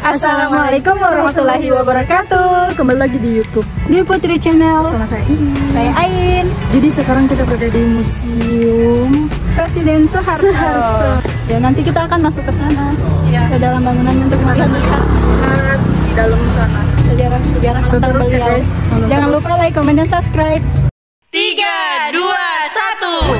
Assalamualaikum warahmatullahi wabarakatuh. Kembali lagi di YouTube di Putri Channel. Sama saya Ain. Jadi sekarang kita berada di Museum Presiden Soeharto. Ya, nanti kita akan masuk ke sana. Ya. Ke dalam bangunannya untuk melihat-lihat di dalam sana. Sejarah-sejarah tentang terus ya, beliau. guys. Jangan lupa like, comment, dan subscribe. 3, 2, 1.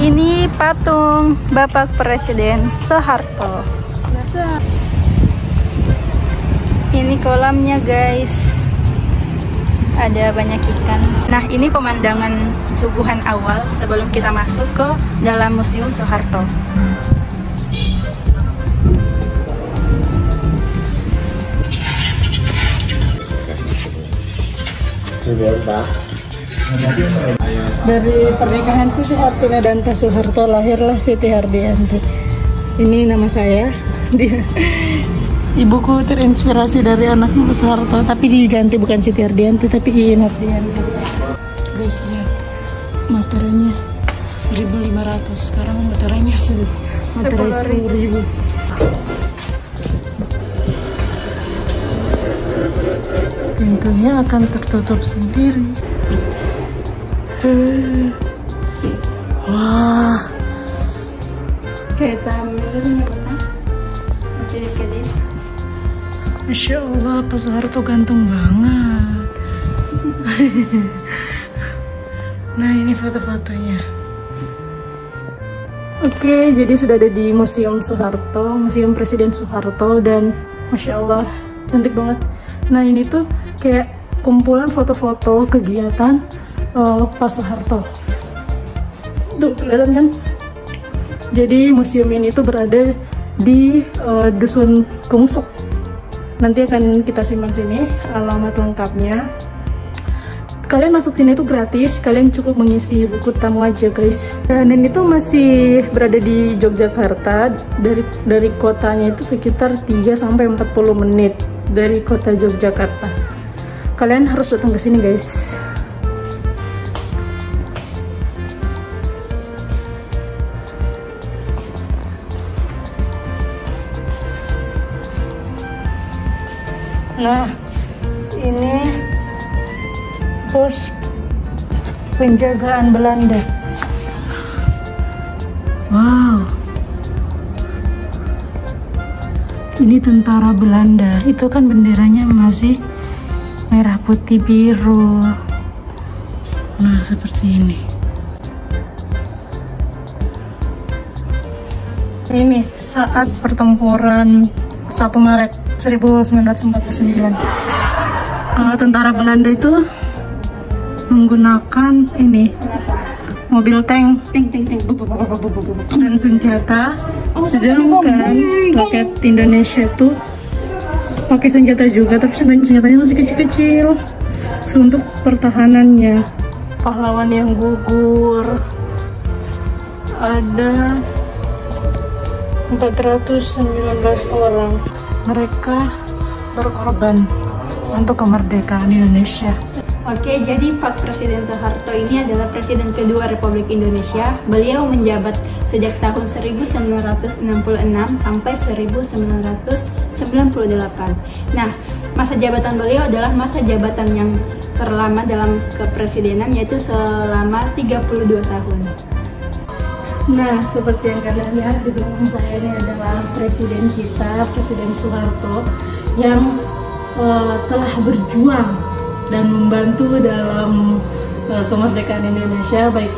Ini patung Bapak Presiden Soeharto. Ini kolamnya, guys. Ada banyak ikan. Nah, ini pemandangan suguhan awal sebelum kita masuk ke dalam Museum Soeharto. Dari pernikahan Siti Hartina dan Pak Soeharto lahirlah Siti Hardianti. Ini nama saya. Dia ibuku terinspirasi dari anak Pak Soeharto, tapi diganti bukan Siti Hardianti tapi Iin Hardianti. Guys, lihat materinya 1.500. Sekarang materinya materai 10.000. Pintunya akan tertutup sendiri. Wah, Kereta mirrornya pernah. Masya Allah, Pak Soeharto ganteng banget. Nah, ini foto-fotonya. Oke, jadi sudah ada di Museum Soeharto, Museum Presiden Soeharto, dan Masya Allah, cantik banget. Nah, ini tuh kayak kumpulan foto-foto kegiatan Pak Soeharto. Tuh, kelihatan kan? Jadi museum ini tuh berada di Dusun Rungsuk. Nanti akan kita simpan sini alamat lengkapnya. Kalian masuk sini itu gratis, kalian cukup mengisi buku tamu aja, guys. Dan ini tuh masih berada di Yogyakarta. Dari kotanya itu sekitar 3-40 menit dari kota Yogyakarta. Kalian harus datang ke sini, guys. Nah, ini pos penjagaan Belanda. Wow, ini tentara Belanda. Itu kan benderanya masih merah putih biru. Nah, seperti ini. Ini saat pertempuran 1 Maret 1949. Tentara Belanda itu menggunakan ini mobil tank dan senjata, sedangkan rakyat Indonesia tuh pakai senjata juga, tapi sebenarnya senjatanya masih kecil-kecil. Untuk pertahanannya, pahlawan yang gugur ada 419 orang. Mereka berkorban untuk kemerdekaan Indonesia. Oke, jadi Pak Presiden Soeharto ini adalah Presiden kedua Republik Indonesia. Beliau menjabat sejak tahun 1966 sampai 1998. Nah, masa jabatan beliau adalah masa jabatan yang terlama dalam kepresidenan, yaitu selama 32 tahun. Nah, seperti yang kalian lihat di belakang saya ini adalah presiden kita, Presiden Soeharto, yang telah berjuang dan membantu dalam kemerdekaan Indonesia, baik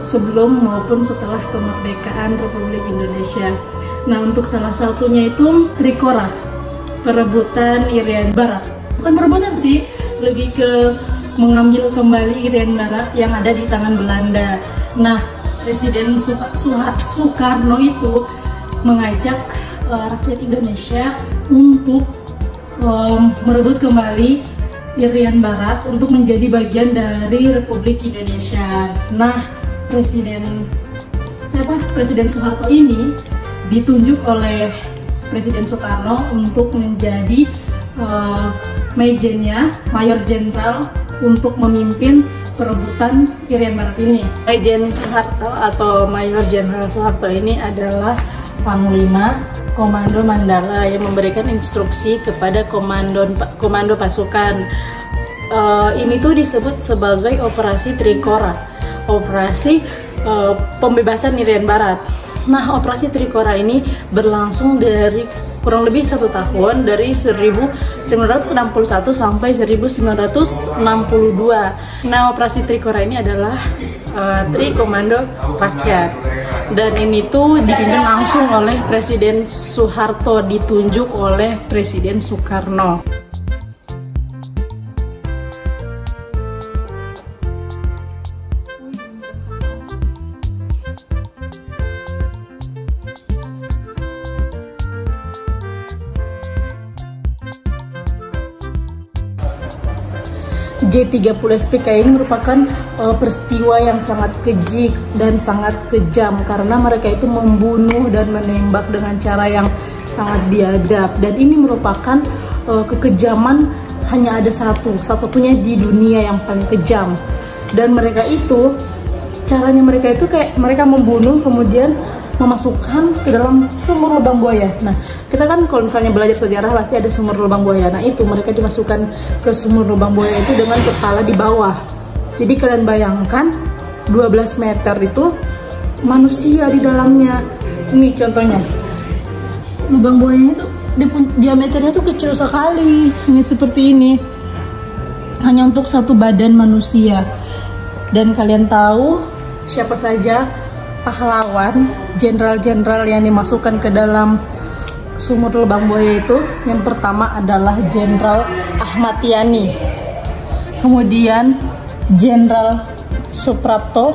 sebelum maupun setelah kemerdekaan Republik Indonesia. Nah, untuk salah satunya itu Trikora, perebutan Irian Barat. Bukan perebutan sih, lebih ke mengambil kembali Irian Barat yang ada di tangan Belanda. Nah, Presiden Soekarno itu mengajak rakyat Indonesia untuk merebut kembali Irian Barat untuk menjadi bagian dari Republik Indonesia. Nah, Presiden Presiden Soeharto ini ditunjuk oleh Presiden Soekarno untuk menjadi Mayor Jenderal untuk memimpin perebutan Irian Barat ini. Majen Soeharto atau Mayor Jenderal Soeharto ini adalah Panglima Komando Mandala yang memberikan instruksi kepada komando pasukan. Ini tuh disebut sebagai Operasi Trikora, operasi pembebasan Irian Barat. Nah, Operasi Trikora ini berlangsung dari kurang lebih 1 tahun, dari 1961 sampai 1962. Nah, Operasi Trikora ini adalah Tri Komando Rakyat, dan ini tuh dipimpin langsung oleh Presiden Soeharto, ditunjuk oleh Presiden Soekarno. G30 SPK ini merupakan peristiwa yang sangat keji dan sangat kejam, karena mereka itu membunuh dan menembak dengan cara yang sangat biadab, dan ini merupakan kekejaman hanya ada satu-satunya di dunia yang paling kejam. Dan mereka itu, caranya mereka itu kayak mereka membunuh kemudian memasukkan ke dalam sumur lubang buaya. Nah, kita kan kalau misalnya belajar sejarah pasti ada sumur lubang buaya. Nah, itu mereka dimasukkan ke sumur lubang buaya itu dengan kepala di bawah. Jadi kalian bayangkan 12 meter itu manusia di dalamnya. Ini contohnya. Lubang buayanya itu diameternya tuh kecil sekali. Ini seperti ini. Hanya untuk satu badan manusia. Dan kalian tahu siapa saja pahlawan jenderal-jenderal yang dimasukkan ke dalam sumur lubang buaya itu? Yang pertama adalah Jenderal Ahmad Yani, kemudian Jenderal Suprapto,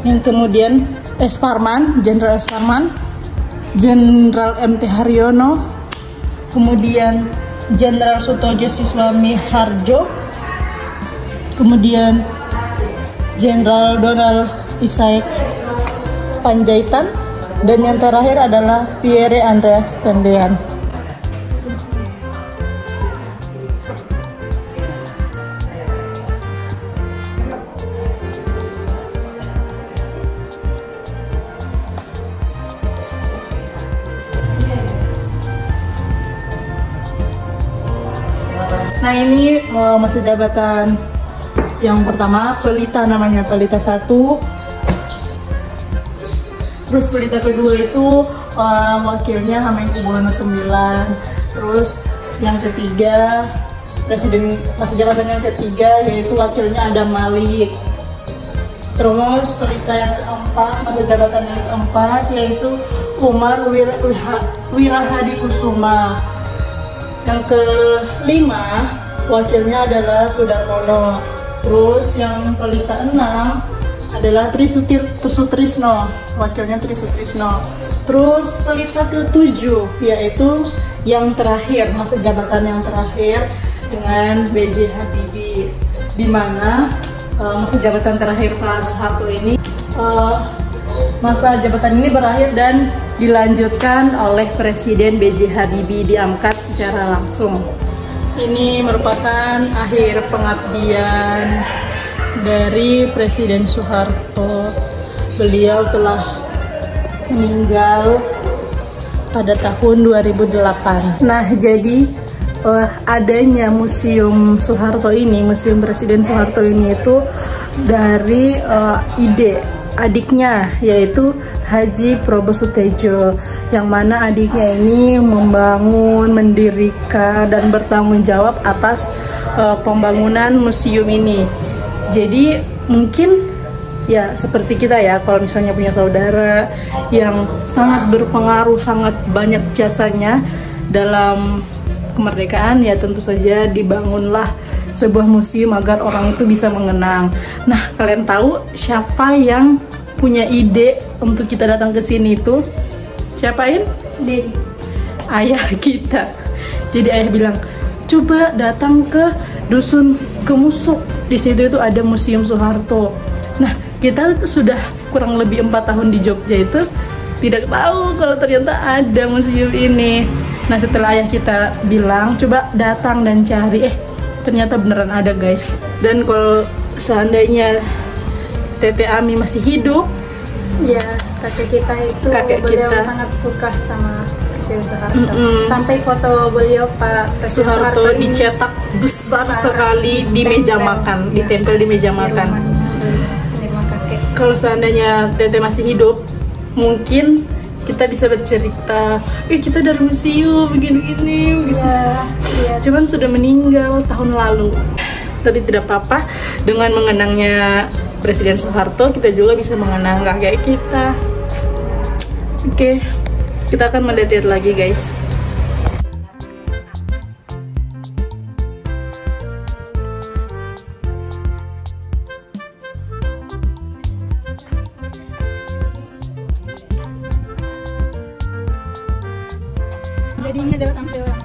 yang kemudian Jenderal S. Parman, Jenderal M.T. Haryono, kemudian Jenderal Sutojo Siswami Harjo, kemudian Jenderal Donald Isaac Panjaitan, dan yang terakhir adalah Pierre Andreas Tendean. Nah, ini masa jabatan yang pertama, Pelita namanya, Pelita 1. Terus Pelita kedua itu wakilnya Hamengkubuwono IX. Terus yang ketiga, masa jabatan yang ketiga yaitu wakilnya Adam Malik. Terus Pelita yang keempat, masa jabatan yang keempat yaitu Umar Wirahadikusuma. Yang kelima, wakilnya adalah Sudarmono. Terus yang Pelita 6 adalah Trisutrisno, wakilnya Trisutrisno. Terus Pelita ke-7 yaitu yang terakhir, masa jabatan yang terakhir dengan B.J. Habibie, di mana masa jabatan terakhir Pak Soeharto ini, masa jabatan ini berakhir dan dilanjutkan oleh Presiden B.J. Habibie, diangkat secara langsung. Ini merupakan akhir pengabdian dari Presiden Soeharto. Beliau telah meninggal pada tahun 2008. Nah, jadi adanya Museum Soeharto ini, Museum Presiden Soeharto ini itu dari ide adiknya, yaitu Haji Probo Sutejo, yang mana adiknya ini membangun, mendirikan, dan bertanggung jawab atas pembangunan museum ini. Jadi mungkin ya seperti kita ya, kalau misalnya punya saudara yang sangat berpengaruh, sangat banyak jasanya dalam kemerdekaan, ya tentu saja dibangunlah sebuah museum agar orang itu bisa mengenang. Nah, kalian tahu siapa yang punya ide untuk kita datang ke sini itu? Siapain? Ayah kita. Jadi ayah bilang, coba datang ke Dusun Kemusuk. Di situ itu ada Museum Soeharto. Nah, kita sudah kurang lebih 4 tahun di Jogja itu tidak tahu kalau ternyata ada museum ini. Nah setelah ayah kita bilang coba datang dan cari, ternyata beneran ada guys. Dan kalau seandainya Tete Ami masih hidup, ya kakek kita itu beliau sangat suka sama Presiden Soeharto. Sampai foto beliau Pak Presiden Soeharto dicetak besar sekali di meja makan, ditempel di meja makan. Kalau seandainya Tete masih hidup, mungkin kita bisa bercerita, kita dari museum begini-gini gitu. Ya. Cuman sudah meninggal tahun lalu. Tapi tidak apa-apa, dengan mengenangnya Presiden Soeharto, kita juga bisa mengenang kakek kita. Oke, kita akan mendetil lagi guys. Jadinya dapat tampilan